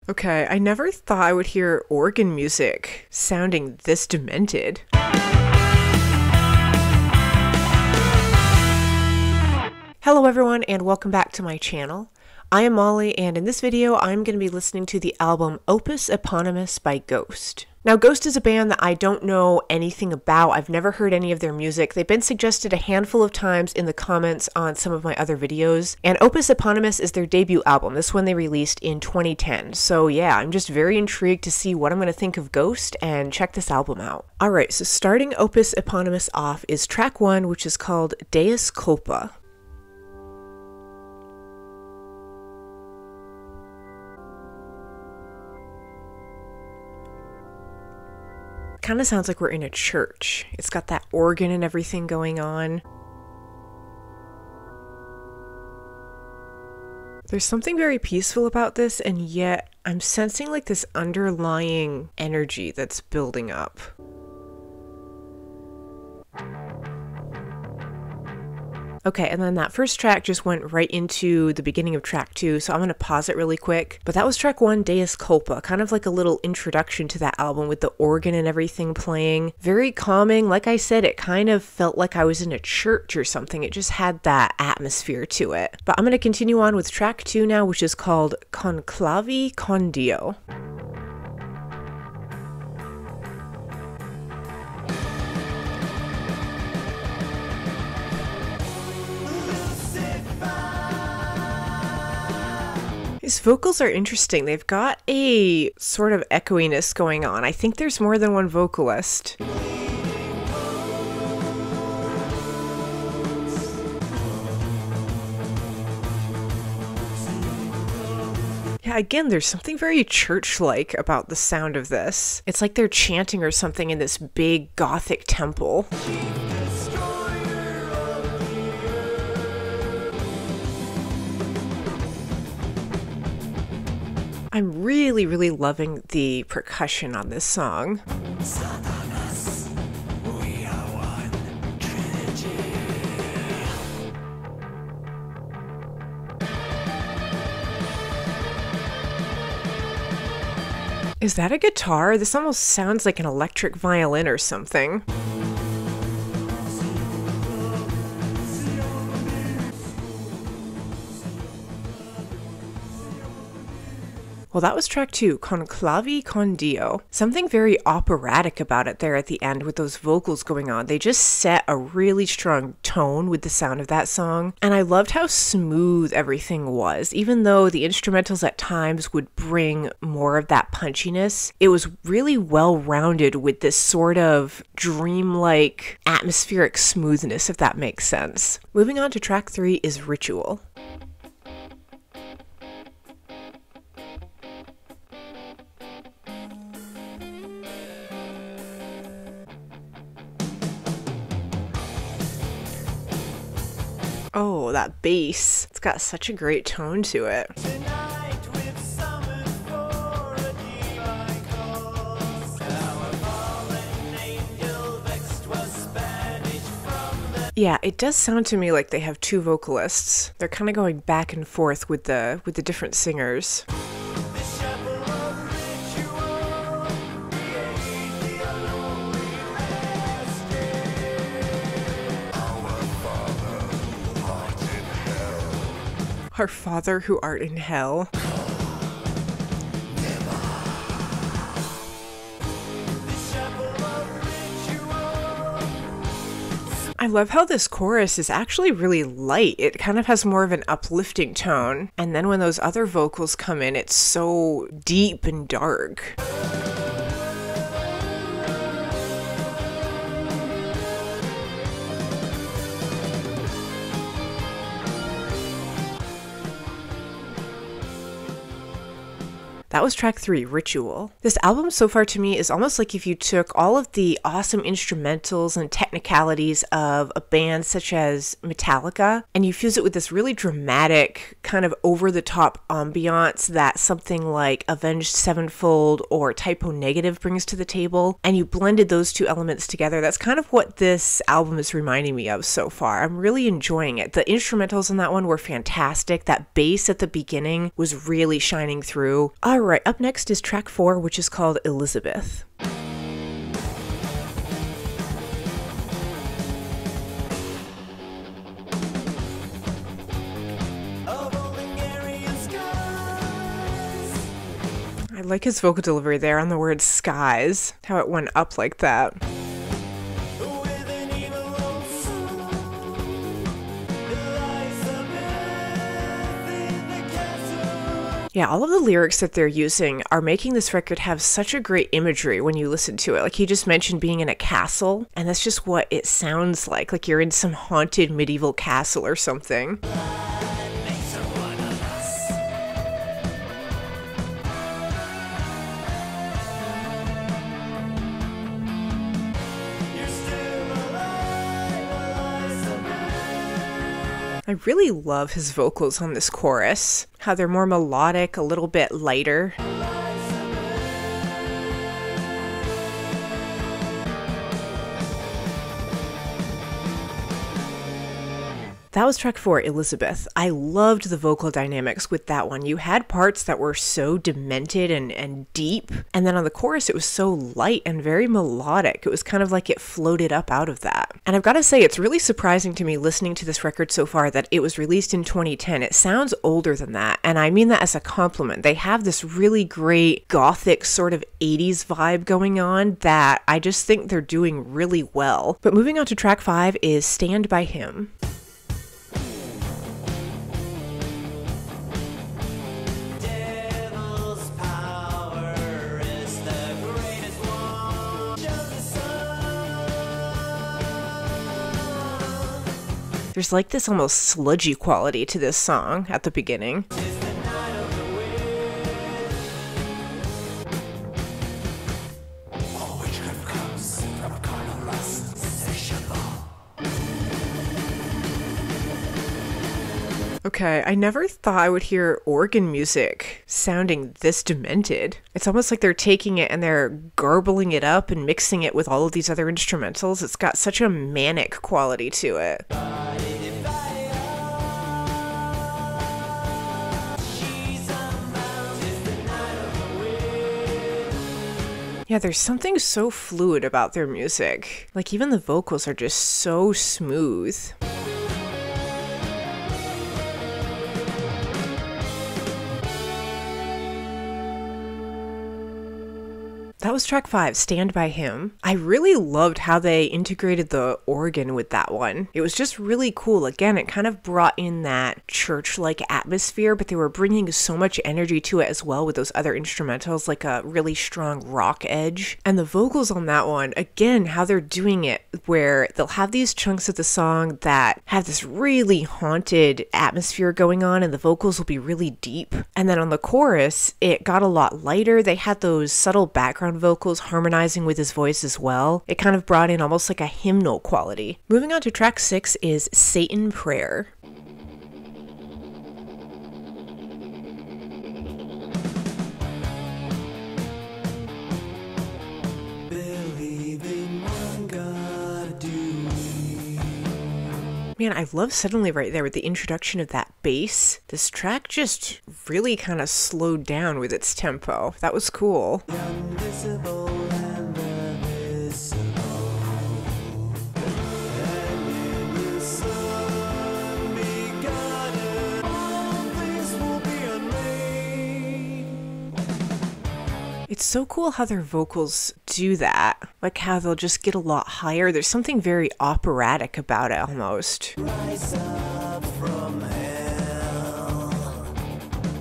Okay, I never thought I would hear organ music sounding this demented. Hello everyone and welcome back to my channel. I am Molly and in this video I'm going to be listening to the album Opus Eponymous by Ghost. Now Ghost is a band that I don't know anything about. I've never heard any of their music. They've been suggested a handful of times in the comments on some of my other videos. And Opus Eponymous is their debut album. This one they released in 2010. So yeah, I'm just very intrigued to see what I'm going to think of Ghost and check this album out. Alright, so starting Opus Eponymous off is track 1, which is called Deus Culpa. Kind of sounds like we're in a church. It's got that organ and everything going on. There's something very peaceful about this, and yet I'm sensing like this underlying energy that's building up. Okay, and then that first track just went right into the beginning of track 2, so I'm going to pause it really quick. But that was track 1, Deus Culpa, kind of like a little introduction to that album with the organ and everything playing. Very calming. Like I said, it kind of felt like I was in a church or something. It just had that atmosphere to it. But I'm going to continue on with track 2 now, which is called Clavi Con Dio. These vocals are interesting. They've got a sort of echoiness going on. I think there's more than one vocalist. Yeah, again, there's something very church-like about the sound of this. It's like they're chanting or something in this big Gothic temple. I'm really loving the percussion on this song. We are one Trinity. Is that a guitar? This almost sounds like an electric violin or something. Well, that was track 2, Clavi Con Dio. Something very operatic about it there at the end with those vocals going on. They just set a really strong tone with the sound of that song. And I loved how smooth everything was. Even though the instrumentals at times would bring more of that punchiness, it was really well-rounded with this sort of dreamlike atmospheric smoothness, if that makes sense. Moving on to track 3 is Ritual. Oh, that bass. It's got such a great tone to it. Yeah, it does sound to me like they have 2 vocalists. They're kind of going back and forth with the different singers. Our Father who art in hell. I love how this chorus is actually really light. It kind of has more of an uplifting tone. And then when those other vocals come in, it's so deep and dark. That was track 3, Ritual. This album so far to me is almost like if you took all of the awesome instrumentals and technicalities of a band such as Metallica and you fuse it with this really dramatic, kind of over-the-top ambiance that something like Avenged Sevenfold or Typo Negative brings to the table, and you blended those two elements together. That's kind of what this album is reminding me of so far. I'm really enjoying it. The instrumentals on that one were fantastic. That bass at the beginning was really shining through. All Alright, up next is track 4, which is called Elizabeth. I like his vocal delivery there on the word skies, how it went up like that. Yeah, all of the lyrics that they're using are making this record have such a great imagery when you listen to it. Like he just mentioned being in a castle, and that's just what it sounds like you're in some haunted medieval castle or something. I really love his vocals on this chorus, how they're more melodic, a little bit lighter. That was track 4, Elizabeth. I loved the vocal dynamics with that one. You had parts that were so demented and deep, and then on the chorus it was so light and very melodic. It was kind of like it floated up out of that. And I've got to say, it's really surprising to me listening to this record so far that it was released in 2010. It sounds older than that, and I mean that as a compliment. They have this really great gothic sort of 80s vibe going on that I just think they're doing really well. But moving on to track 5 is Stand By Him. There's like this almost sludgy quality to this song at the beginning. Okay, I never thought I would hear organ music sounding this demented. It's almost like they're taking it and they're garbling it up and mixing it with all of these other instrumentals. It's got such a manic quality to it. Yeah, there's something so fluid about their music. Like even the vocals are just so smooth. That was track 5, Stand By Him. I really loved how they integrated the organ with that one. It was just really cool. Again, it kind of brought in that church-like atmosphere, but they were bringing so much energy to it as well with those other instrumentals, like a really strong rock edge. And the vocals on that one, again, how they're doing it, where they'll have these chunks of the song that have this really haunted atmosphere going on, and the vocals will be really deep. And then on the chorus, it got a lot lighter. They had those subtle background vocals harmonizing with his voice as well. It kind of brought in almost like a hymnal quality. Moving on to track 6 is Satan Prayer. Man, I love Suddenly right there with the introduction of that bass. This track just really kind of slowed down with its tempo. That was cool. It's so cool how their vocals do that, like how they'll just get a lot higher. There's something very operatic about it almost. Rise up from hell.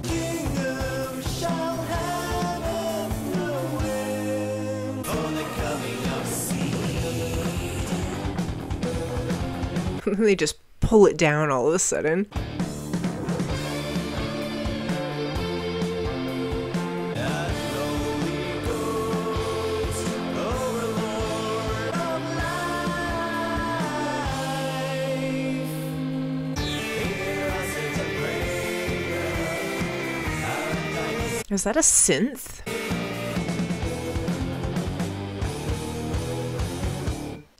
Kingdom shall have no end. For the coming of seed. They just pull it down all of a sudden. Is that a synth?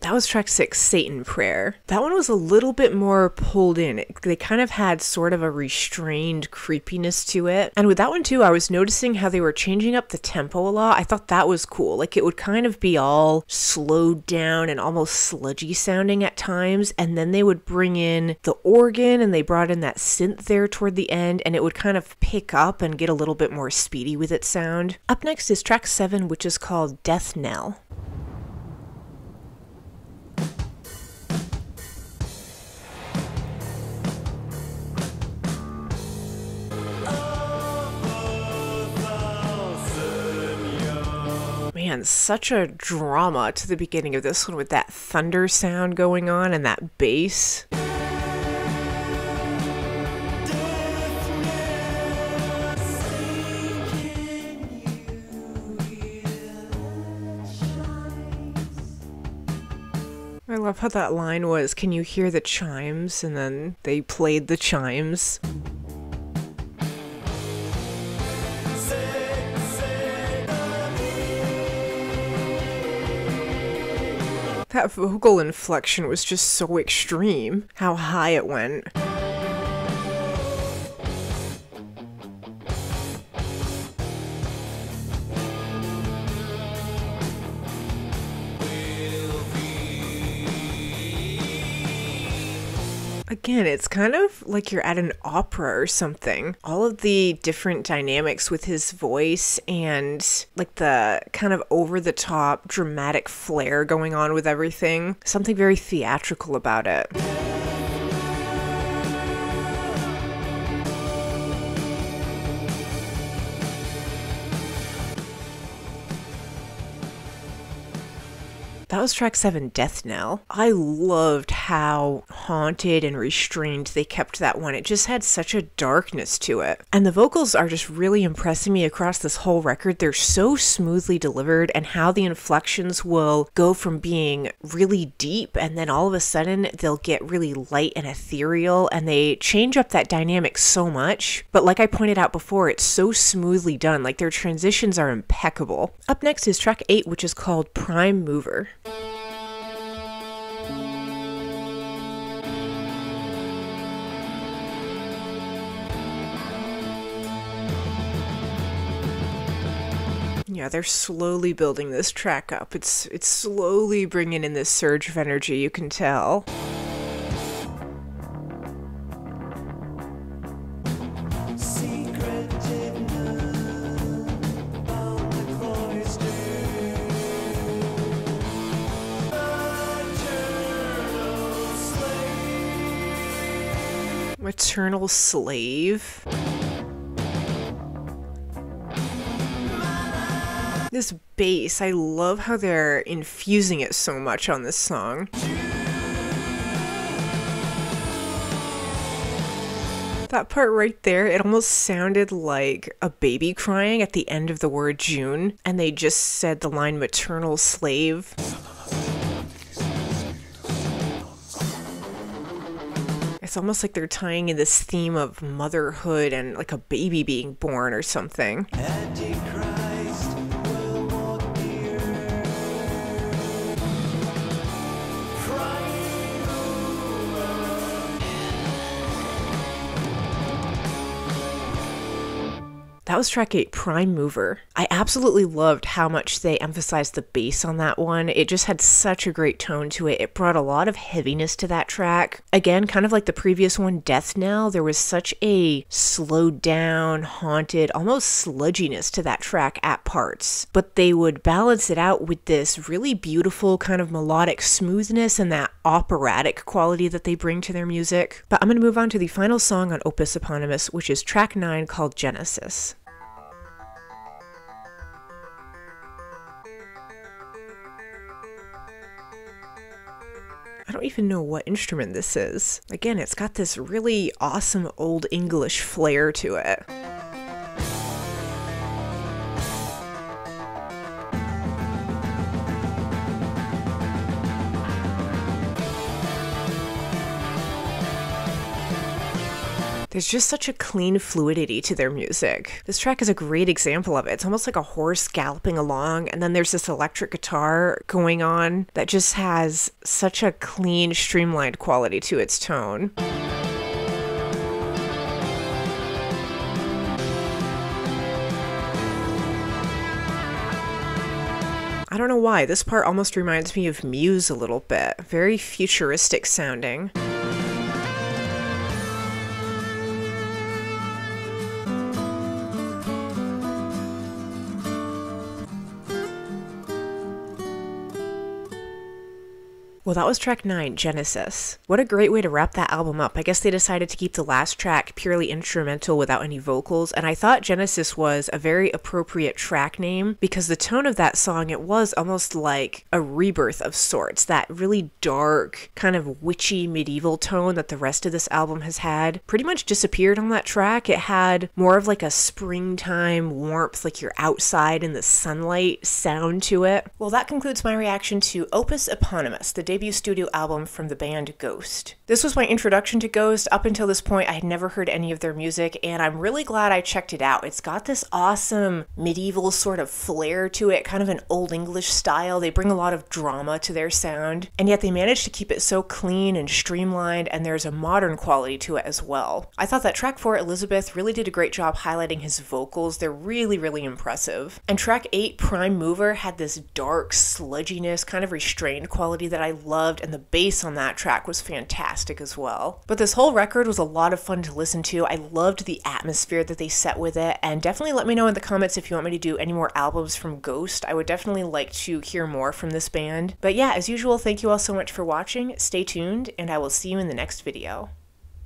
That was track 6, Satan Prayer. That one was a little bit more pulled in. They kind of had sort of a restrained creepiness to it. And with that one too, I was noticing how they were changing up the tempo a lot. I thought that was cool. Like it would kind of be all slowed down and almost sludgy sounding at times. And then they would bring in the organ and they brought in that synth there toward the end, and it would kind of pick up and get a little bit more speedy with its sound. Up next is track 7, which is called Death Knell. Man, such a drama to the beginning of this one with that thunder sound going on and that bass. I love how that line was, "Can you hear the chimes?" And then they played the chimes. That vocal inflection was just so extreme, how high it went. Again, it's kind of like you're at an opera or something. All of the different dynamics with his voice and like the kind of over-the-top dramatic flair going on with everything. Something very theatrical about it. That was track 7, Death Knell. I loved how haunted and restrained they kept that one. It just had such a darkness to it. And the vocals are just really impressing me across this whole record. They're so smoothly delivered, and how the inflections will go from being really deep and then all of a sudden they'll get really light and ethereal, and they change up that dynamic so much. But like I pointed out before, it's so smoothly done. Like their transitions are impeccable. Up next is track 8, which is called Prime Mover. Yeah, they're slowly building this track up. It's slowly bringing in this surge of energy, you can tell. Eternal Slave. This bass, I love how they're infusing it so much on this song. That part right there, it almost sounded like a baby crying at the end of the word June, and they just said the line maternal slave. It's almost like they're tying in this theme of motherhood and like a baby being born or something. Antichrist will walk the earth, crying over. That was track 8, Prime Mover. I absolutely loved how much they emphasized the bass on that one. It just had such a great tone to it. It brought a lot of heaviness to that track. Again, kind of like the previous one, Death Knell, there was such a slowed down, haunted, almost sludginess to that track at parts. But they would balance it out with this really beautiful kind of melodic smoothness and that operatic quality that they bring to their music. But I'm going to move on to the final song on Opus Eponymous, which is track 9, called Genesis. I don't even know what instrument this is. Again, it's got this really awesome Old English flair to it. There's just such a clean fluidity to their music. This track is a great example of it. It's almost like a horse galloping along, and then there's this electric guitar going on that just has such a clean, streamlined quality to its tone. I don't know why, this part almost reminds me of Muse a little bit. Very futuristic sounding. Well, that was track 9, Genesis. What a great way to wrap that album up. I guess they decided to keep the last track purely instrumental without any vocals, and I thought Genesis was a very appropriate track name because the tone of that song, it was almost like a rebirth of sorts. That really dark, kind of witchy medieval tone that the rest of this album has had pretty much disappeared on that track. It had more of like a springtime warmth, like you're outside in the sunlight sound to it. Well, that concludes my reaction to Opus Eponymous, the debut studio album from the band Ghost. This was my introduction to Ghost. Up until this point, I had never heard any of their music, and I'm really glad I checked it out. It's got this awesome medieval sort of flair to it, kind of an Old English style. They bring a lot of drama to their sound, and yet they managed to keep it so clean and streamlined, and there's a modern quality to it as well. I thought that track 4, Elizabeth, really did a great job highlighting his vocals. They're really, really impressive. And track 8, Prime Mover, had this dark sludginess, kind of restrained quality that I loved, and the bass on that track was fantastic as well. But this whole record was a lot of fun to listen to. I loved the atmosphere that they set with it, and definitely let me know in the comments if you want me to do any more albums from Ghost. I would definitely like to hear more from this band. But yeah, as usual, thank you all so much for watching. Stay tuned, and I will see you in the next video.